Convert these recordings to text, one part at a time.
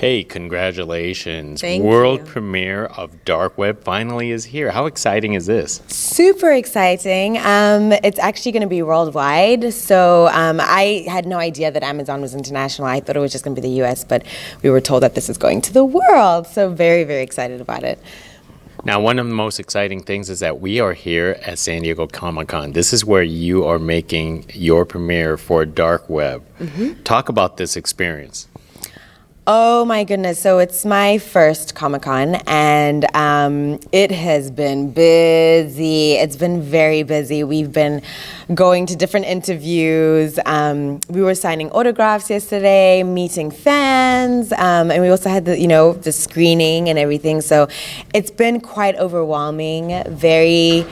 Hey, congratulations. Thank World you. premiere of DarkWeb finally is here. How exciting is this? Super exciting. It's actually going to be worldwide. So I had no idea that Amazon was international. I thought it was just going to be the US, but we were told that this is going to the world. So very, very excited about it. Now, one of the most exciting things is that we are here at San Diego Comic-Con. This is where you are making your premiere for DarkWeb. Talk about this experience. Oh my goodness, so it's my first Comic-Con and it has been busy. It's been very busy. We've been going to different interviews. We were signing autographs yesterday, meeting fans, and we also had the screening and everything. So it's been quite overwhelming, very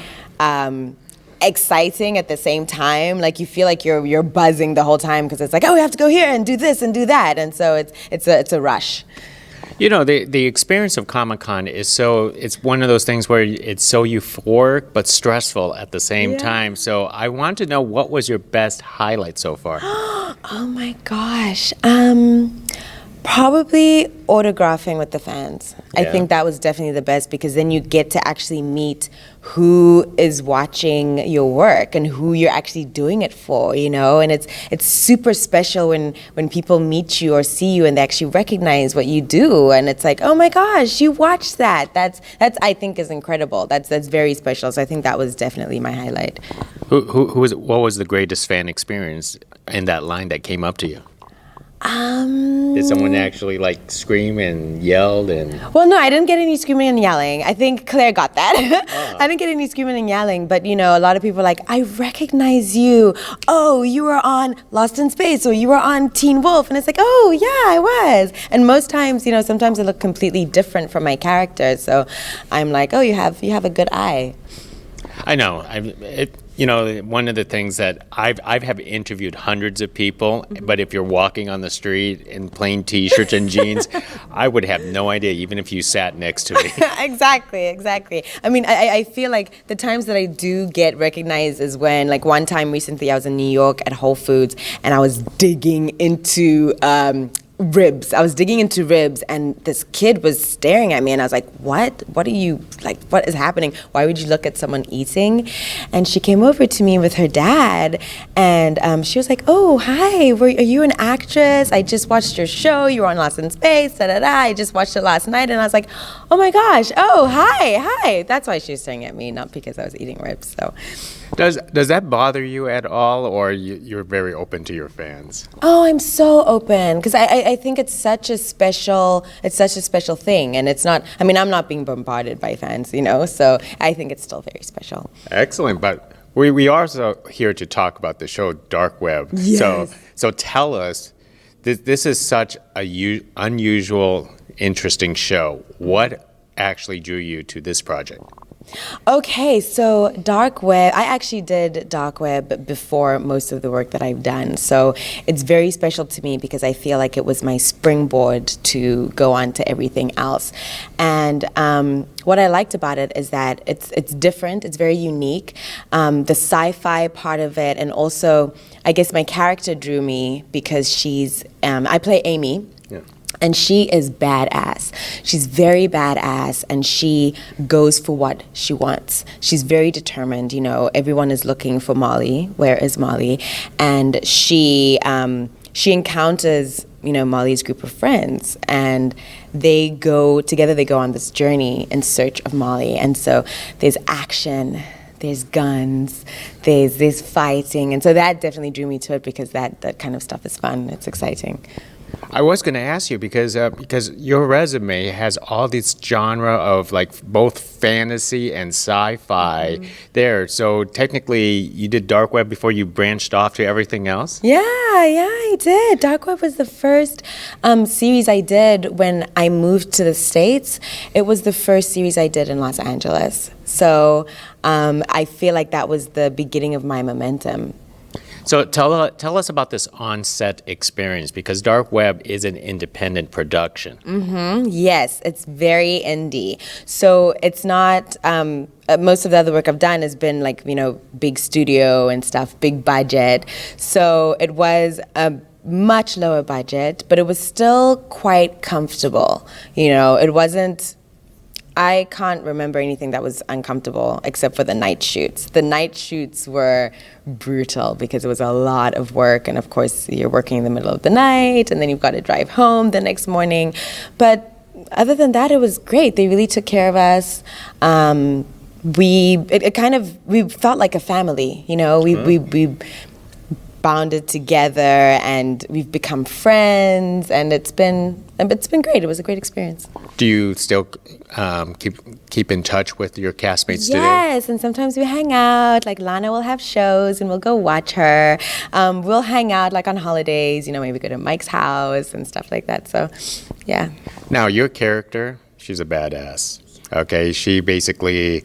exciting at the same time. Like you feel like you're buzzing the whole time because it's like, oh, we have to go here and do this and do that, and so it's a rush. You know, the experience of Comic-Con is it's one of those things where it's so euphoric but stressful at the same time. So I want to know, what was your best highlight so far? Oh my gosh. Probably autographing with the fans. I think that was definitely the best because then you get to actually meet who is watching your work and who you're actually doing it for, and it's super special when people meet you or see you and they actually recognize what you do, and it's like, oh my gosh, you watched that. That's I think is incredible. That's very special. So I think that was definitely my highlight. What was the greatest fan experience in that line that came up to you? Did someone actually scream and yelled and? Well, no, I didn't get any screaming and yelling. I think Claire got that. I didn't get any screaming and yelling, but a lot of people are like, I recognize you. Oh, you were on Lost in Space, or you were on Teen Wolf, and it's like, oh yeah, I was. And most times, sometimes I look completely different from my character, so I'm like, oh, you have a good eye. I know. One of the things that I've have interviewed hundreds of people, but if you're walking on the street in plain T-shirts and jeans, I would have no idea, even if you sat next to me. Exactly. I mean, I feel like the times that I do get recognized is when, one time recently, I was in New York at Whole Foods, and I was digging into ribs. I was digging into ribs, and this kid was staring at me, and I was like, what? What are you, what is happening? Why would you look at someone eating? And she came over to me with her dad, and she was like, oh, hi, are you an actress? I just watched your show. You were on Lost in Space, da-da-da. I just watched it last night, and I was like, oh my gosh, oh, hi. That's why she was staring at me, not because I was eating ribs, so. Does that bother you at all, or you're very open to your fans? Oh, I'm so open because I think it's such a special thing, and it's not. I mean, I'm not being bombarded by fans, so I think it's still very special. Excellent, but we are also here to talk about the show DarkWeb. Yes. So tell us, this is such a unusual, interesting show. What actually drew you to this project? Okay, so DarkWeb, I actually did DarkWeb before most of the work that I've done. So it's very special to me because I feel like it was my springboard to go on to everything else. And what I liked about it is that it's different, it's very unique. The sci-fi part of it, and also I guess my character drew me because I play Amy. Yeah. And she is badass. She's very badass, and she goes for what she wants. She's very determined. Everyone is looking for Molly. Where is Molly? And she encounters Molly's group of friends, and they go together. They go on this journey in search of Molly. And so there's action. There's guns, there's fighting, and so that definitely drew me to it because that kind of stuff is fun. It's exciting. I was going to ask you because your resume has all this genre of both fantasy and sci-fi there. So technically, you did DarkWeb before you branched off to everything else? Yeah, I did. DarkWeb was the first series I did when I moved to the States. It was the first series I did in Los Angeles. So I feel like that was the beginning of my momentum. So tell us about this Onset Experience, because DarkWeb is an independent production. Yes, it's very indie. So it's not, most of the other work I've done has been big studio and stuff, big budget. So it was a much lower budget, but it was still quite comfortable. It wasn't. I can't remember anything that was uncomfortable except for the night shoots. The night shoots were brutal because it was a lot of work, and of course you're working in the middle of the night, and then you've got to drive home the next morning. But other than that, it was great. They really took care of us. We felt like a family. We bonded together, and we've become friends, and it's been great. It was a great experience. Do you still keep in touch with your castmates today? Yes, and sometimes we hang out. Like Lana will have shows, and we'll go watch her. We'll hang out like on holidays. Maybe go to Mike's house and stuff like that. So, yeah. Now your character, she's a badass. Okay, she basically,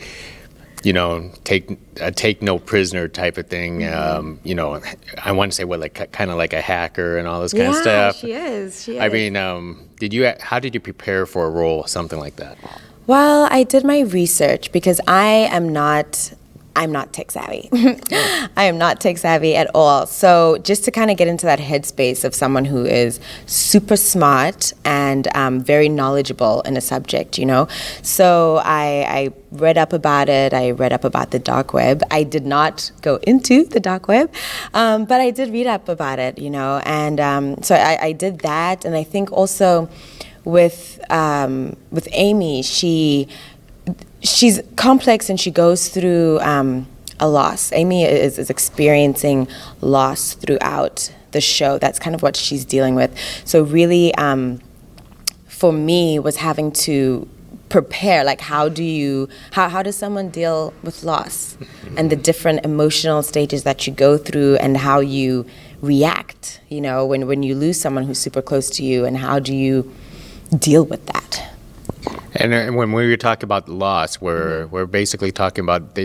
take no prisoner type of thing. I want to say kind of like a hacker and all this kind of stuff. Yeah, she is. I mean, how did you prepare for a role, something like that? Well, I did my research because I'm not tech savvy. I am not tech savvy at all. So just to kind of get into that headspace of someone who is super smart and very knowledgeable in a subject, So I read up about it. I read up about the dark web. I did not go into the dark web, but I did read up about it, And so I did that. And I think also with Amy, she's complex and she goes through a loss. Amy is experiencing loss throughout the show. That's kind of what she's dealing with. So really, for me, was having to prepare, like how does someone deal with loss and the different emotional stages that you go through and how you react, when you lose someone who's super close to you, and how do you deal with that? And when we were talking about loss, we're basically talking about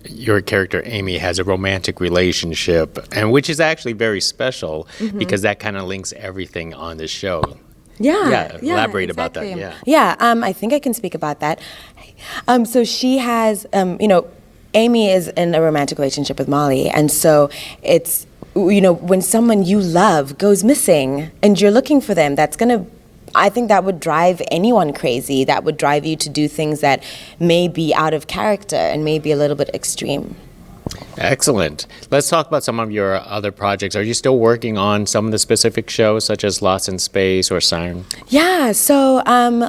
your character Amy has a romantic relationship, and which is actually very special because that kind of links everything on the show. Yeah, elaborate exactly. about that. Yeah. I think I can speak about that. So she has, Amy is in a romantic relationship with Molly, and so it's, when someone you love goes missing and you're looking for them, I think that would drive anyone crazy. That would drive you to do things that may be out of character and may be a little bit extreme. Excellent. Let's talk about some of your other projects. Are you still working on some of the specific shows, such as Lost in Space or Siren? Yeah, so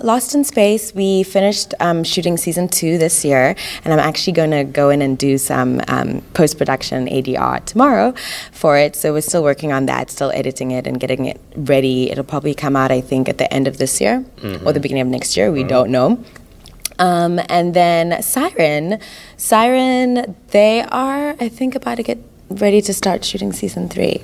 Lost in Space, we finished shooting season 2 this year, and I'm actually going to go in and do some post-production ADR tomorrow for it. So we're still working on that, still editing it and getting it ready. It'll probably come out, I think, at the end of this year or the beginning of next year. We don't know. And then Siren, they are, I think, about to get ready to start shooting season 3.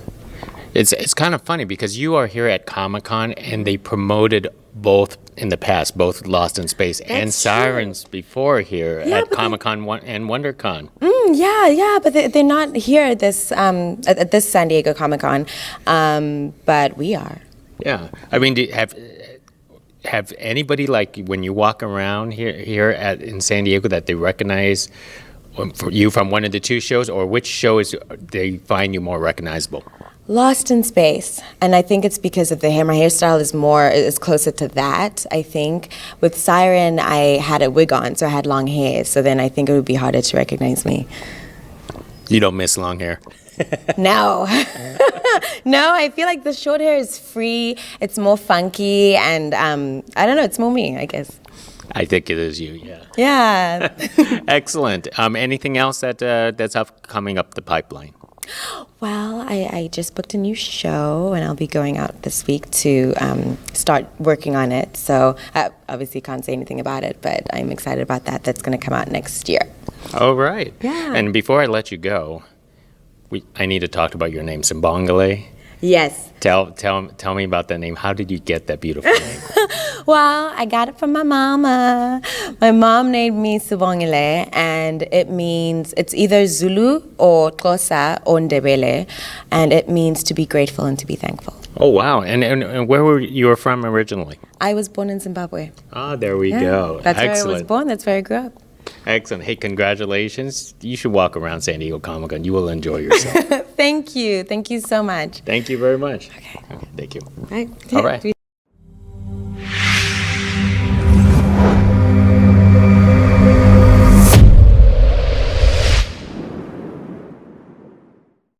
It's kind of funny because you are here at ComicCon and they promoted both in the past, both Lost in Space and Sirens before here at ComicCon and WonderCon. Yeah, but they're not here at this San Diego Comic-Con, but we are. Yeah, I mean, have anybody, like when you walk around here in San Diego, that they recognize for you from one of the 2 shows, or which show they find you more recognizable? Lost in Space, and I think it's because of the hair. My hairstyle is closer to that, I think. With Siren, I had a wig on, so I had long hair, so then I think it would be harder to recognize me. You don't miss long hair? No. No, I feel like the short hair is free, it's more funky, and I don't know, it's more me, I guess. I think it is you, yeah. Yeah. Excellent. Anything else that's coming up the pipeline? Well, I just booked a new show, and I'll be going out this week to start working on it. So I obviously can't say anything about it, but I'm excited about that. That's going to come out next year. All right. Yeah. And before I let you go, I need to talk about your name, Sibongile. Yes. Tell me about that name. How did you get that beautiful name? Well, I got it from my mama. My mom named me Sibongile, and it's either Zulu or Xhosa or Ndebele, and it means to be grateful and to be thankful. Oh, wow. And where were you from originally? I was born in Zimbabwe. Ah, there we go. That's Excellent. where I was born. That's where I grew up. Excellent. Hey, congratulations. You should walk around San Diego Comic-Con. You will enjoy yourself. Thank you. Thank you so much. Thank you very much. Okay, thank you. All right. All right.